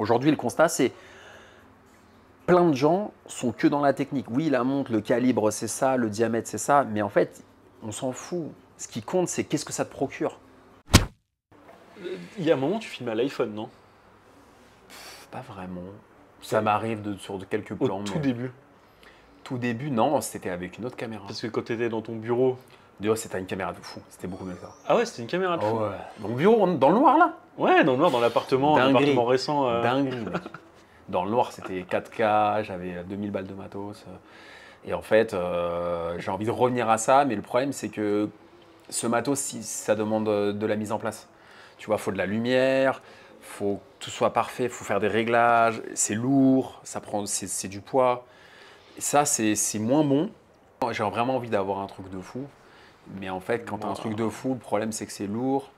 Aujourd'hui, le constat, c'est plein de gens sont que dans la technique. Oui, la montre, le calibre, c'est ça, le diamètre, c'est ça, mais en fait, on s'en fout. Ce qui compte, c'est qu'est-ce que ça te procure. Il y a un moment, tu filmes à l'iPhone, non? Pas vraiment. Ça m'arrive sur quelques Au plans. tout mais début. tout début, non, c'était avec une autre caméra. Parce que quand tu étais dans ton bureau. D'ailleurs, c'était une caméra de fou. C'était beaucoup mieux que ça. Ah ouais, c'était une caméra de fou. Oh ouais. Dans le bureau, dans le noir, là. Ouais, dans le noir, dans l'appartement, un Dinguerie. appartement récent. Dinguerie, mec. Dans le noir, c'était 4K, j'avais 2000 balles de matos. Et en fait, j'ai envie de revenir à ça, mais le problème, c'est que ce matos, ça demande de la mise en place. Tu vois, il faut de la lumière, il faut que tout soit parfait, il faut faire des réglages, c'est lourd, c'est du poids. Et ça, c'est moins bon. J'ai vraiment envie d'avoir un truc de fou, mais en fait, quand tu as un truc de fou, le problème, c'est que c'est lourd.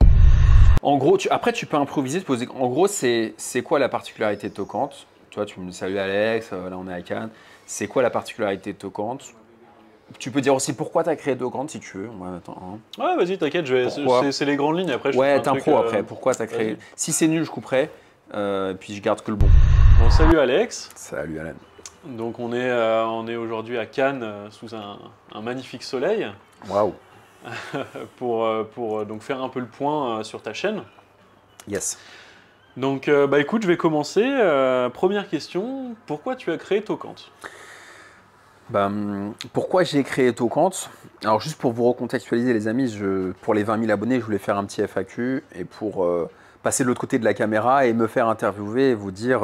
En gros, après, tu peux improviser, te poser. En gros, c'est quoi la particularité de Tocante? Toi, tu me salues Alex, là on est à Cannes. C'est quoi la particularité de Tocante? Tu peux dire aussi pourquoi tu as créé Tocante si tu veux. Ouais, attends, hein. Ouais, vas-y, t'inquiète, c'est les grandes lignes. Après, je Ouais, ferai un truc, t'impro après. Pourquoi tu as créé? Si c'est nul, je couperai. Puis je garde que le bon. Bon, salut Alex. Salut Alan. Donc on est aujourd'hui à Cannes sous un magnifique soleil Waouh. pour donc faire un peu le point sur ta chaîne. Yes. Donc bah écoute, je vais commencer. Première question, pourquoi tu as créé Tocante? Pourquoi j'ai créé Tocante? Alors juste pour vous recontextualiser les amis, pour les 20 000 abonnés, je voulais faire un petit FAQ et pour passer de l'autre côté de la caméra et me faire interviewer et vous dire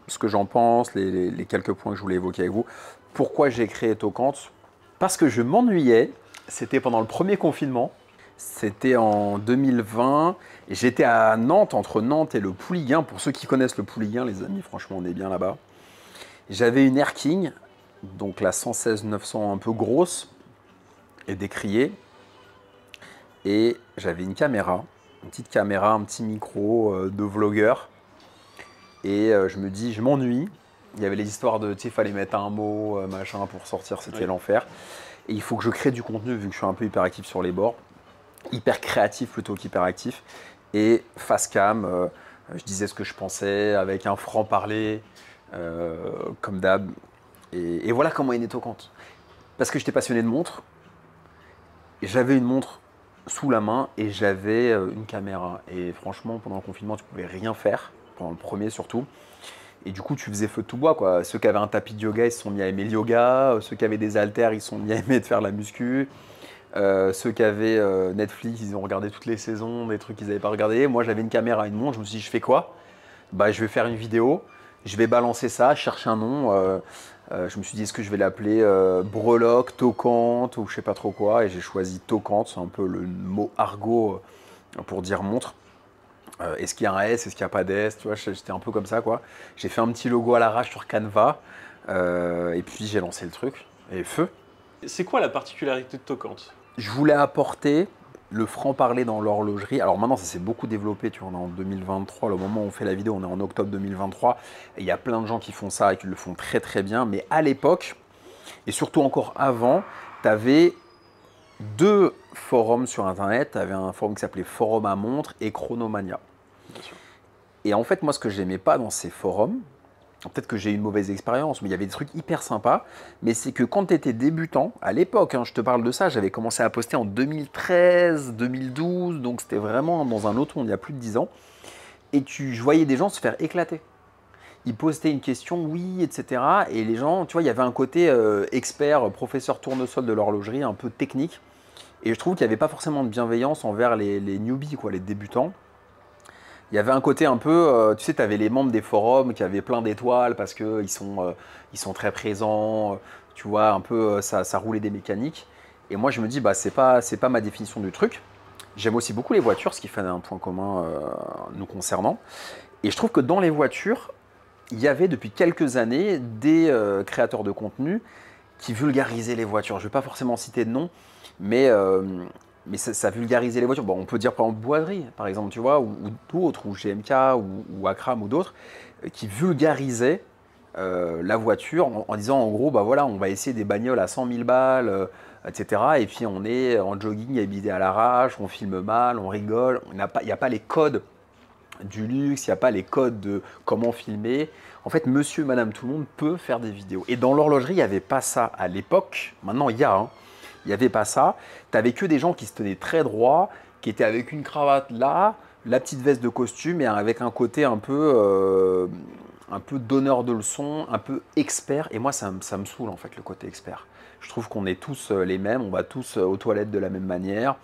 ce que j'en pense, les quelques points que je voulais évoquer avec vous. Pourquoi j'ai créé Tocante? Parce que je m'ennuyais, c'était pendant le premier confinement, c'était en 2020 et j'étais à Nantes, entre Nantes et le Pouliguen. Pour ceux qui connaissent le Pouliguen, les amis, franchement on est bien là-bas. J'avais une Air King, donc la 116-900 un peu grosse et décriée. Et j'avais une caméra, une petite caméra, un petit micro de vlogueur. Et je me dis, je m'ennuie. Il y avait les histoires de, tu sais, il fallait mettre un mot, machin, pour sortir, c'était l'enfer. Et il faut que je crée du contenu, vu que je suis un peu hyperactif sur les bords. Hyper créatif plutôt qu'hyperactif. Et face cam, je disais ce que je pensais, avec un franc-parler, comme d'hab. Et voilà comment est né Tocante. Parce que j'étais passionné de montres. J'avais une montre sous la main et j'avais une caméra. Et franchement, pendant le confinement, tu pouvais rien faire. Pendant le premier surtout. Et du coup, tu faisais feu de tout bois, quoi. Ceux qui avaient un tapis de yoga, ils se sont mis à aimer le yoga. Ceux qui avaient des haltères, ils se sont mis à aimer de faire la muscu. Ceux qui avaient Netflix, ils ont regardé toutes les saisons, des trucs qu'ils n'avaient pas regardé. Moi, j'avais une caméra, une montre. Je me suis dit, je fais quoi? Je vais faire une vidéo. Je vais balancer ça, chercher un nom. Je me suis dit, est-ce que je vais l'appeler Breloque, Tocante ou je sais pas trop quoi. Et j'ai choisi Tocante, c'est un peu le mot argot pour dire montre. Est-ce qu'il y a un S, est-ce qu'il n'y a pas d'S? Tu vois, j'étais un peu comme ça, quoi. J'ai fait un petit logo à l'arrache sur Canva. Et puis j'ai lancé le truc. Et feu. C'est quoi la particularité de Tocante? Je voulais apporter le franc-parler dans l'horlogerie. Alors maintenant, ça s'est beaucoup développé. Tu vois, on est en 2023. Le moment où on fait la vidéo, on est en octobre 2023. Et il y a plein de gens qui font ça et qui le font très très bien. Mais à l'époque, et surtout encore avant, tu avais deux forums sur Internet. Tu avais un forum qui s'appelait Forum à montre et Chronomania. Et en fait, moi, ce que j'aimais pas dans ces forums, peut-être que j'ai eu une mauvaise expérience, mais il y avait des trucs hyper sympas. Mais c'est que quand tu étais débutant, à l'époque, je te parle de ça, j'avais commencé à poster en 2013, 2012, donc c'était vraiment dans un autre monde, il y a plus de 10 ans. Et je voyais des gens se faire éclater. Ils postaient une question, oui, etc. Et les gens, tu vois, il y avait un côté expert, professeur tournesol de l'horlogerie, un peu technique. Et je trouve qu'il n'y avait pas forcément de bienveillance envers les newbies, quoi, les débutants. Il y avait un côté un peu, tu sais, tu avais les membres des forums qui avaient plein d'étoiles parce qu'ils sont très présents, tu vois, un peu, ça roulait des mécaniques. Et moi, je me dis, c'est pas ma définition du truc. J'aime aussi beaucoup les voitures, ce qui fait un point commun nous concernant. Et je trouve que dans les voitures, il y avait depuis quelques années des créateurs de contenu qui vulgarisaient les voitures. Je ne vais pas forcément citer de nom, mais ça vulgarisait les voitures. Bon, on peut dire par exemple Boiserie, par exemple, tu vois, ou d'autres, ou GMK, ou Akram, ou d'autres, qui vulgarisaient la voiture en disant en gros, voilà, on va essayer des bagnoles à 100 000 balles, etc. Et puis on est en jogging habillé à l'arrache, on filme mal, on rigole, il n'y a pas les codes du luxe, il n'y a pas les codes de comment filmer. En fait, monsieur, madame, tout le monde peut faire des vidéos. Et dans l'horlogerie, il n'y avait pas ça à l'époque. Maintenant, il y a. Hein. Il n'y avait pas ça. Tu n'avais que des gens qui se tenaient très droit, qui étaient avec une cravate là, la petite veste de costume et avec un côté un peu donneur de leçons, un peu expert. Et moi, ça me saoule en fait, le côté expert. Je trouve qu'on est tous les mêmes, on va tous aux toilettes de la même manière.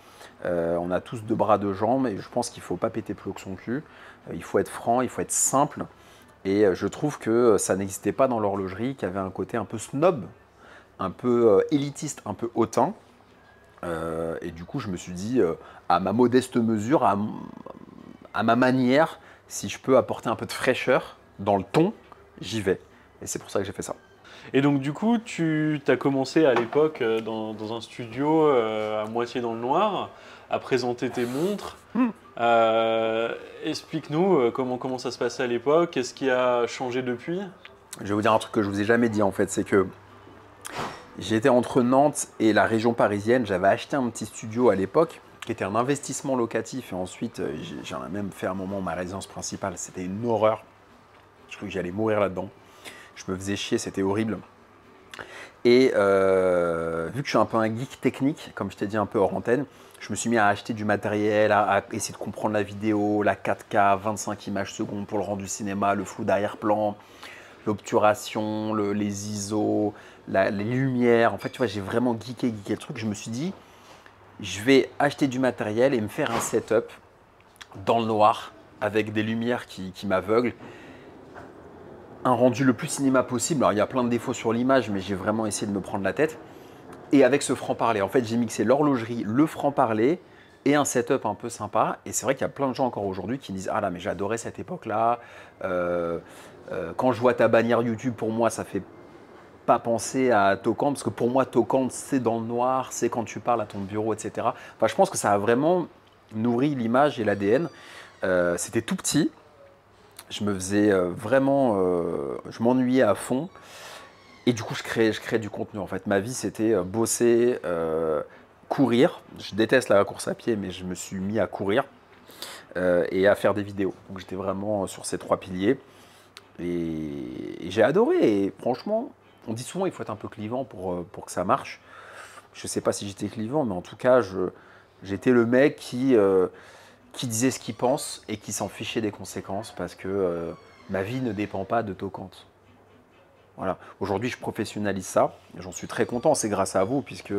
On a tous deux bras, deux jambes et je pense qu'il ne faut pas péter plus haut que son cul. Il faut être franc, il faut être simple. Et je trouve que ça n'existait pas dans l'horlogerie, qu'il y avait un côté un peu snob, un peu élitiste, un peu hautain. Et du coup, je me suis dit, à ma modeste mesure, à ma manière, si je peux apporter un peu de fraîcheur dans le ton, j'y vais. Et c'est pour ça que j'ai fait ça. Et donc du coup, tu as commencé à l'époque dans un studio à moitié dans le noir, à présenter tes montres. Explique-nous comment ça se passait à l'époque, qu'est-ce qui a changé depuis? Je vais vous dire un truc que je vous ai jamais dit en fait, c'est que j'étais entre Nantes et la région parisienne. J'avais acheté un petit studio à l'époque qui était un investissement locatif et ensuite j'en ai même fait un moment ma résidence principale. C'était une horreur. Je croyais que j'allais mourir là-dedans. Je me faisais chier, c'était horrible. Et vu que je suis un peu un geek technique, comme je t'ai dit un peu hors antenne, je me suis mis à acheter du matériel, à essayer de comprendre la vidéo, la 4K, 25 images secondes pour le rendu cinéma, le flou d'arrière-plan, l'obturation, les ISO, les lumières. En fait, tu vois, j'ai vraiment geeké le truc. Je me suis dit, je vais acheter du matériel et me faire un setup dans le noir avec des lumières qui m'aveuglent. Un rendu le plus cinéma possible. Alors, il y a plein de défauts sur l'image, mais j'ai vraiment essayé de me prendre la tête. Et avec ce franc-parler, en fait, j'ai mixé l'horlogerie, le franc-parler et un setup un peu sympa. Et c'est vrai qu'il y a plein de gens encore aujourd'hui qui me disent « Ah là, mais j'adorais cette époque-là. Quand je vois ta bannière YouTube, pour moi, ça fait pas penser à Tokan. Parce que pour moi, Tokan, c'est dans le noir, c'est quand tu parles à ton bureau, etc. » Enfin, je pense que ça a vraiment nourri l'image et l'ADN. C'était tout petit. Je me faisais vraiment… je m'ennuyais à fond. Et du coup, je crée du contenu. En fait, ma vie, c'était bosser, courir. Je déteste la course à pied, mais je me suis mis à courir et à faire des vidéos. Donc, j'étais vraiment sur ces trois piliers. Et j'ai adoré. Et franchement, on dit souvent qu'il faut être un peu clivant pour que ça marche. Je ne sais pas si j'étais clivant, mais en tout cas, j'étais le mec qui disait ce qu'il pense et qui s'en fichait des conséquences parce que ma vie ne dépend pas de Tocante. Voilà. Aujourd'hui, je professionnalise ça. J'en suis très content. C'est grâce à vous, puisque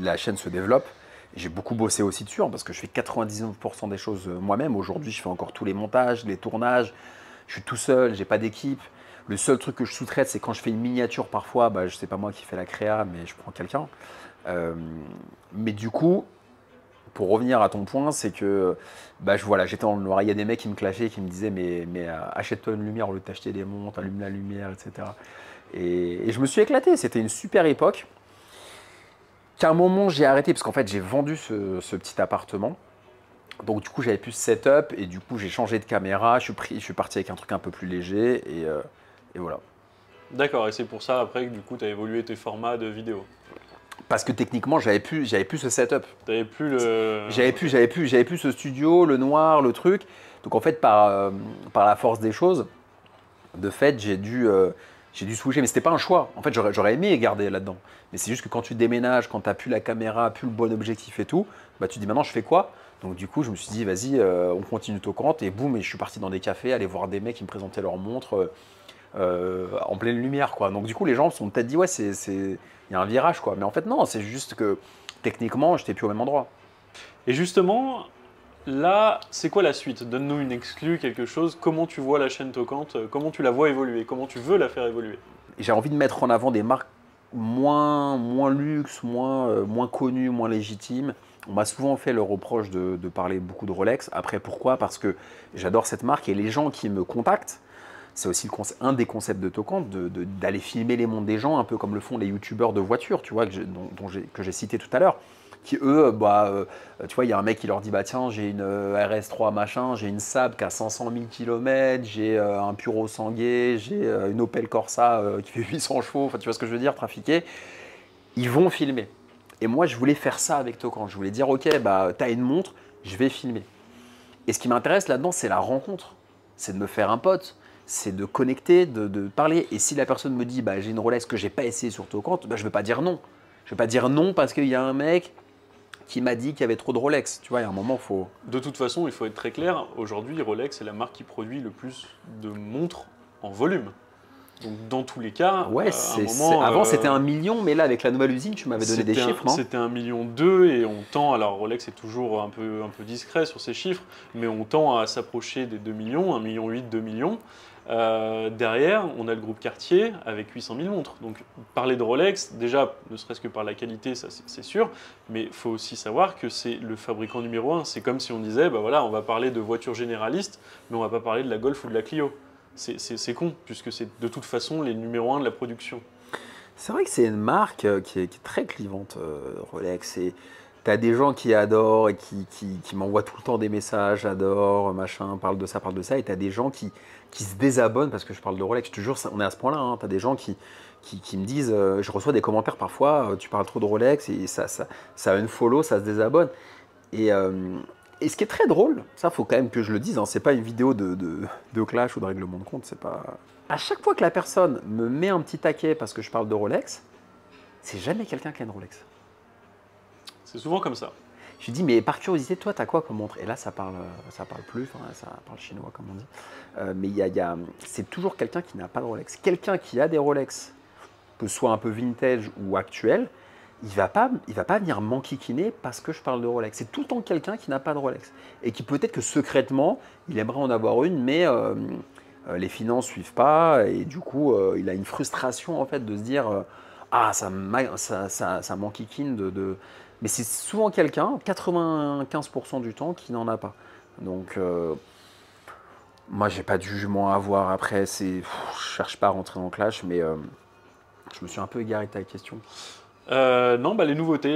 la chaîne se développe. J'ai beaucoup bossé aussi dessus, hein, parce que je fais 99% des choses moi-même. Aujourd'hui, je fais encore tous les montages, les tournages. Je suis tout seul, j'ai pas d'équipe. Le seul truc que je sous-traite, c'est quand je fais une miniature parfois, bah, je sais pas moi qui fais la créa, mais je prends quelqu'un. Mais du coup, pour revenir à ton point, c'est que bah, voilà, j'étais dans le noir. Il y a des mecs qui me clashaient, qui me disaient mais achète-toi une lumière au lieu de t'acheter des montres, allume la lumière, etc. Et je me suis éclaté. C'était une super époque. Qu'à un moment, j'ai arrêté parce qu'en fait, j'ai vendu ce petit appartement. Donc du coup, j'avais plus ce setup et du coup, j'ai changé de caméra. Je suis parti avec un truc un peu plus léger et voilà. D'accord, et c'est pour ça après que du coup tu as évolué tes formats de vidéo. Parce que techniquement, j'avais plus ce setup. T'avais plus le. J'avais plus ce studio, le noir, le truc. Donc en fait, par la force des choses, de fait, j'ai dû switcher. Mais c'était pas un choix. En fait, j'aurais aimé garder là-dedans. Mais c'est juste que quand tu déménages, quand tu n'as plus la caméra, plus le bon objectif et tout, bah, tu te dis maintenant, je fais quoi? Donc du coup, je me suis dit, vas-y, on continue Tocante. Et boum, et je suis parti dans des cafés, aller voir des mecs qui me présentaient leurs montres en pleine lumière, quoi. Donc du coup, les gens se sont peut-être dit, ouais, il y a un virage, quoi. Mais en fait, non, c'est juste que techniquement, j'étais plus au même endroit. Et justement, là, c'est quoi la suite? Donne-nous une exclue, quelque chose. Comment tu vois la chaîne Tocante? Comment tu la vois évoluer? Comment tu veux la faire évoluer? J'ai envie de mettre en avant des marques moins luxe, moins connues, moins légitimes. On m'a souvent fait le reproche de parler beaucoup de Rolex. Après, pourquoi? Parce que j'adore cette marque et les gens qui me contactent, c'est aussi un des concepts de Tocante, d'aller filmer les montres des gens, un peu comme le font les youtubeurs de voitures, tu vois, que j'ai cité tout à l'heure, qui eux, tu vois, il y a un mec qui leur dit, bah tiens, j'ai une RS3 machin, j'ai une Saab qui a 500 000 km, j'ai un Puro Sanguet, j'ai une Opel Corsa qui fait 800 chevaux, enfin, tu vois ce que je veux dire, trafiqué. Ils vont filmer. Et moi, je voulais faire ça avec Tocante. Je voulais dire, ok, bah, t'as une montre, je vais filmer. Et ce qui m'intéresse là-dedans, c'est la rencontre. C'est de me faire un pote, c'est de connecter, de parler. Et si la personne me dit, bah, j'ai une Rolex que j'ai pas essayé sur Tocant, bah, je ne vais pas dire non. Je vais pas dire non parce qu'il y a un mec qui m'a dit qu'il y avait trop de Rolex. Tu vois, il y a un moment, il faut... De toute façon, il faut être très clair, aujourd'hui, Rolex est la marque qui produit le plus de montres en volume. Donc dans tous les cas, Ouais, à un moment... avant c'était 1 million, mais là avec la nouvelle usine, tu m'avais donné des chiffres, non? C'était 1,2 million et on tend, alors Rolex est toujours un peu discret sur ces chiffres, mais on tend à s'approcher des 2 millions, 1,8 million, 2 millions. Derrière, on a le groupe Cartier avec 800 000 montres. Donc parler de Rolex, déjà, ne serait-ce que par la qualité, ça c'est sûr, mais il faut aussi savoir que c'est le fabricant numéro un. C'est comme si on disait, bah voilà, on va parler de voitures généralistes, mais on va pas parler de la Golf ou de la Clio. C'est con, puisque c'est de toute façon les numéros 1 de la production. C'est vrai que c'est une marque qui est très clivante, Rolex. Et t'as des gens qui adorent et qui m'envoient tout le temps des messages, j'adore, machin, parle de ça, parle de ça. Et t'as des gens qui se désabonnent parce que je parle de Rolex. Je te jure, on est à ce point-là. Hein. T'as des gens qui me disent, je reçois des commentaires parfois, tu parles trop de Rolex et ça unfollow, ça se désabonne. Et, euh, et ce qui est très drôle, ça faut quand même que je le dise, hein, c'est pas une vidéo de clash ou de règlement de compte, c'est pas. À chaque fois que la personne me met un petit taquet parce que je parle de Rolex, c'est jamais quelqu'un qui a une Rolex. C'est souvent comme ça. Je lui dis, mais par curiosité, toi, t'as quoi comme montre? Et là, ça parle plus, enfin, ça parle chinois, comme on dit. Mais c'est toujours quelqu'un qui n'a pas de Rolex. Quelqu'un qui a des Rolex, que ce soit un peu vintage ou actuel, il va pas venir m'enquiquiner parce que je parle de Rolex. C'est tout le temps quelqu'un qui n'a pas de Rolex. Et qui peut-être que secrètement, il aimerait en avoir une, mais les finances ne suivent pas. Et du coup, il a une frustration en fait de se dire ah, ça m'enquiquine de. Mais c'est souvent quelqu'un, 95% du temps, qui n'en a pas. Donc, moi, j'ai pas de jugement à avoir. Après, je cherche pas à rentrer dans le clash, mais je me suis un peu égaré de ta question. Non, bah les nouveautés.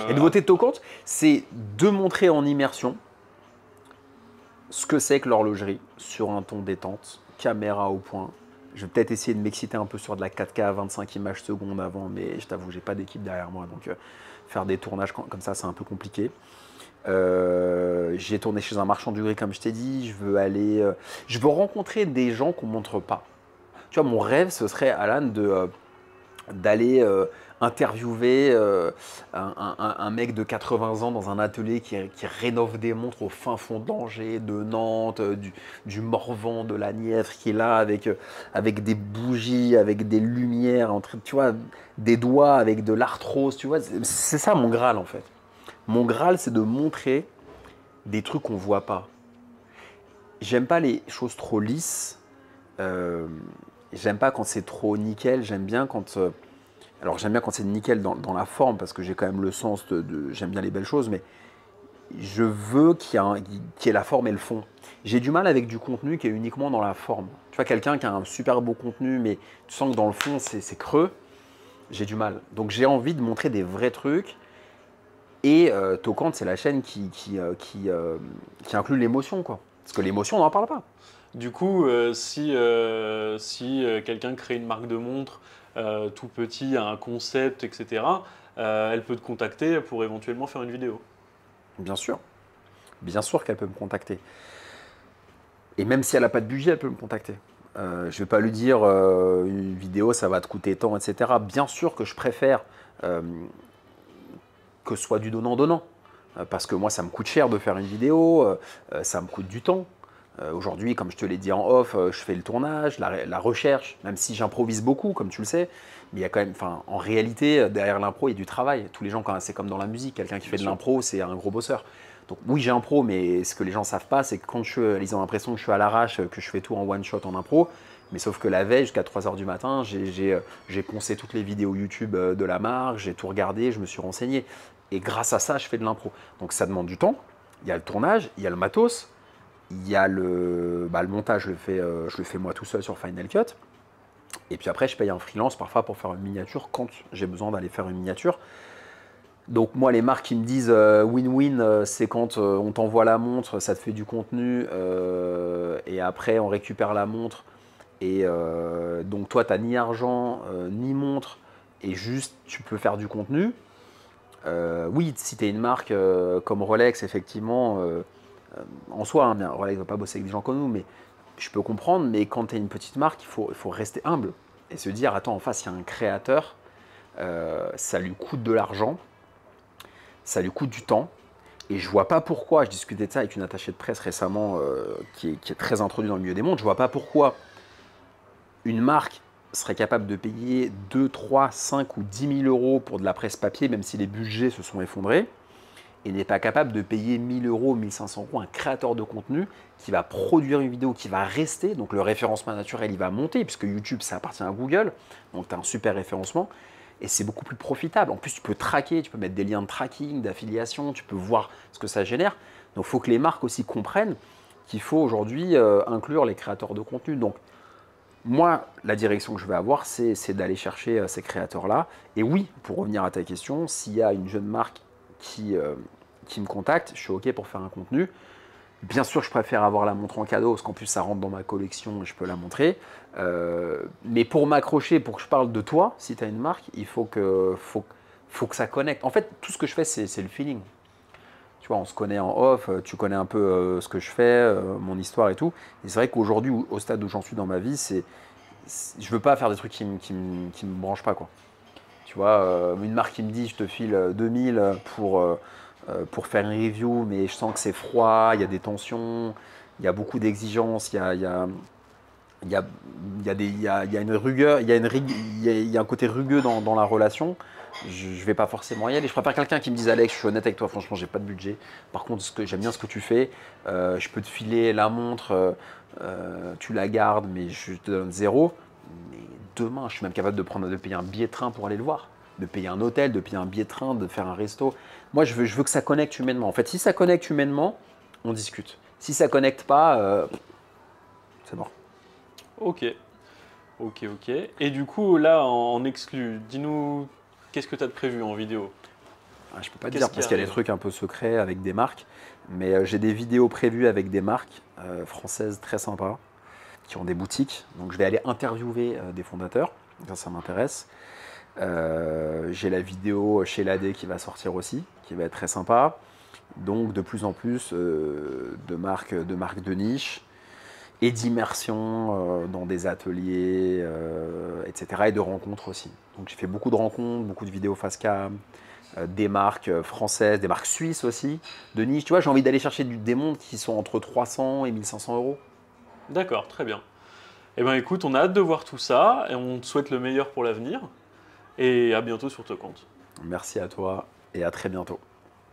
Les nouveautés de Tocant, c'est de montrer en immersion ce que c'est que l'horlogerie sur un ton détente, caméra au point. Je vais peut-être essayer de m'exciter un peu sur de la 4K à 25 images secondes avant, mais je t'avoue, j'ai pas d'équipe derrière moi, donc faire des tournages comme ça, c'est un peu compliqué. J'ai tourné chez un marchand du gris, comme je t'ai dit. Je veux rencontrer des gens qu'on montre pas. Tu vois, mon rêve, ce serait, Alan, d'aller interviewer un mec de 80 ans dans un atelier qui rénove des montres au fin fond d'Angers, de Nantes, du Morvan, de la Nièvre, qui est là avec des bougies, avec des lumières, tu vois, des doigts avec de l'arthrose, tu vois. C'est ça mon Graal en fait. Mon Graal, c'est de montrer des trucs qu'on voit pas. J'aime pas les choses trop lisses. J'aime pas quand c'est trop nickel. J'aime bien quand c'est nickel dans la forme parce que j'ai quand même le sens j'aime bien les belles choses, mais je veux qu'il y ait la forme et le fond. J'ai du mal avec du contenu qui est uniquement dans la forme. Tu vois, quelqu'un qui a un super beau contenu, mais tu sens que dans le fond, c'est creux. J'ai du mal. Donc j'ai envie de montrer des vrais trucs. Et Tocant, c'est la chaîne qui inclut l'émotion, quoi. Parce que l'émotion, on n'en parle pas. Du coup, si quelqu'un crée une marque de montre tout petit, a un concept, etc., elle peut te contacter pour éventuellement faire une vidéo. Bien sûr. Bien sûr qu'elle peut me contacter. Et même si elle n'a pas de budget, elle peut me contacter. Je ne vais pas lui dire une vidéo, ça va te coûter tant, etc. Bien sûr que je préfère que ce soit du donnant-donnant. Parce que moi, ça me coûte cher de faire une vidéo, ça me coûte du temps. Aujourd'hui, comme je te l'ai dit en off, je fais le tournage, la recherche, même si j'improvise beaucoup, comme tu le sais. Mais il y a quand même, en réalité, derrière l'impro, il y a du travail. Tous les gens, c'est comme dans la musique, quelqu'un qui fait de l'impro, c'est un gros bosseur. Donc oui, j'ai un pro, mais ce que les gens ne savent pas, c'est que quand ils ont l'impression que je suis à l'arrache, que je fais tout en one shot en impro. Mais sauf que la veille, jusqu'à 3 h du matin, j'ai poncé toutes les vidéos YouTube de la marque, j'ai tout regardé, je me suis renseigné. Et grâce à ça, je fais de l'impro. Donc ça demande du temps. Il y a le tournage, il y a le matos, il y a le montage, je le fais moi tout seul sur Final Cut. Et puis après, je paye un freelance parfois pour faire une miniature quand j'ai besoin d'aller faire une miniature. Donc moi, les marques qui me disent win-win, c'est quand on t'envoie la montre, ça te fait du contenu, et après on récupère la montre. Et donc toi, tu n'as ni argent, ni montre, et juste tu peux faire du contenu. Oui, si tu es une marque comme Rolex, effectivement, En soi, hein, bien, Rolex ne va pas bosser avec des gens comme nous, mais je peux comprendre. Mais quand tu es une petite marque, il faut rester humble et se dire, attends, en face, il y a un créateur, ça lui coûte de l'argent, ça lui coûte du temps. Et je vois pas pourquoi, je discutais de ça avec une attachée de presse récemment qui est très introduite dans le milieu des montres, je vois pas pourquoi une marque serait capable de payer 2, 3, 5 ou 10 000 euros pour de la presse papier, même si les budgets se sont effondrés, et n'est pas capable de payer 1 000 euros, 1 500 euros un créateur de contenu qui va produire une vidéo qui va rester, donc le référencement naturel il va monter, puisque YouTube ça appartient à Google, donc tu as un super référencement, et c'est beaucoup plus profitable. En plus tu peux traquer, tu peux mettre des liens de tracking, d'affiliation, tu peux voir ce que ça génère. Donc il faut que les marques aussi comprennent qu'il faut aujourd'hui inclure les créateurs de contenu. Donc moi, la direction que je vais avoir, c'est d'aller chercher ces créateurs-là. Et oui, pour revenir à ta question, s'il y a une jeune marque qui me contacte, je suis OK pour faire un contenu. Bien sûr, je préfère avoir la montre en cadeau, parce qu'en plus, ça rentre dans ma collection et je peux la montrer. Mais pour m'accrocher, pour que je parle de toi, si tu as une marque, il faut que ça connecte. En fait, tout ce que je fais, c'est le feeling. Tu vois, on se connaît en off, tu connais un peu ce que je fais, mon histoire et tout. Et c'est vrai qu'aujourd'hui, au stade où j'en suis dans ma vie, je veux pas faire des trucs qui me branchent pas, quoi. Tu vois, une marque qui me dit, je te file 2000 pour faire une review, mais je sens que c'est froid, il y a des tensions, il y a beaucoup d'exigences, il y a une rugueur, il y a un côté rugueux dans la relation. Je ne vais pas forcément y aller. Je préfère quelqu'un qui me dise, Alex, je suis honnête avec toi, franchement, j'ai pas de budget. Par contre, j'aime bien ce que tu fais. Je peux te filer la montre, tu la gardes, mais je te donne zéro. Mais demain, je suis même capable de payer un billet de train pour aller le voir, de payer un hôtel, de payer un billet de train, de faire un resto. Moi, je veux que ça connecte humainement. En fait, si ça connecte humainement, on discute. Si ça connecte pas, c'est mort. Ok, ok. Et du coup, là, en exclu, dis-nous, qu'est-ce que tu as de prévu en vidéo? Ah, je peux pas te Qu'est-ce dire qui parce qu'il y a des arrive? trucs un peu secrets avec des marques, mais j'ai des vidéos prévues avec des marques françaises très sympas qui ont des boutiques. Donc je vais aller interviewer des fondateurs, ça m'intéresse. J'ai la vidéo chez l'AD qui va sortir aussi, qui va être très sympa. Donc de plus en plus de marques de niche et d'immersion dans des ateliers, etc. Et de rencontres aussi. Donc j'ai fait beaucoup de rencontres, beaucoup de vidéos face cam, des marques françaises, des marques suisses aussi, de niche. Tu vois, j'ai envie d'aller chercher des montres qui sont entre 300 et 1 500 euros. D'accord, très bien. Eh bien, écoute, on a hâte de voir tout ça et on te souhaite le meilleur pour l'avenir. Et à bientôt sur Te Compte. Merci à toi et à très bientôt.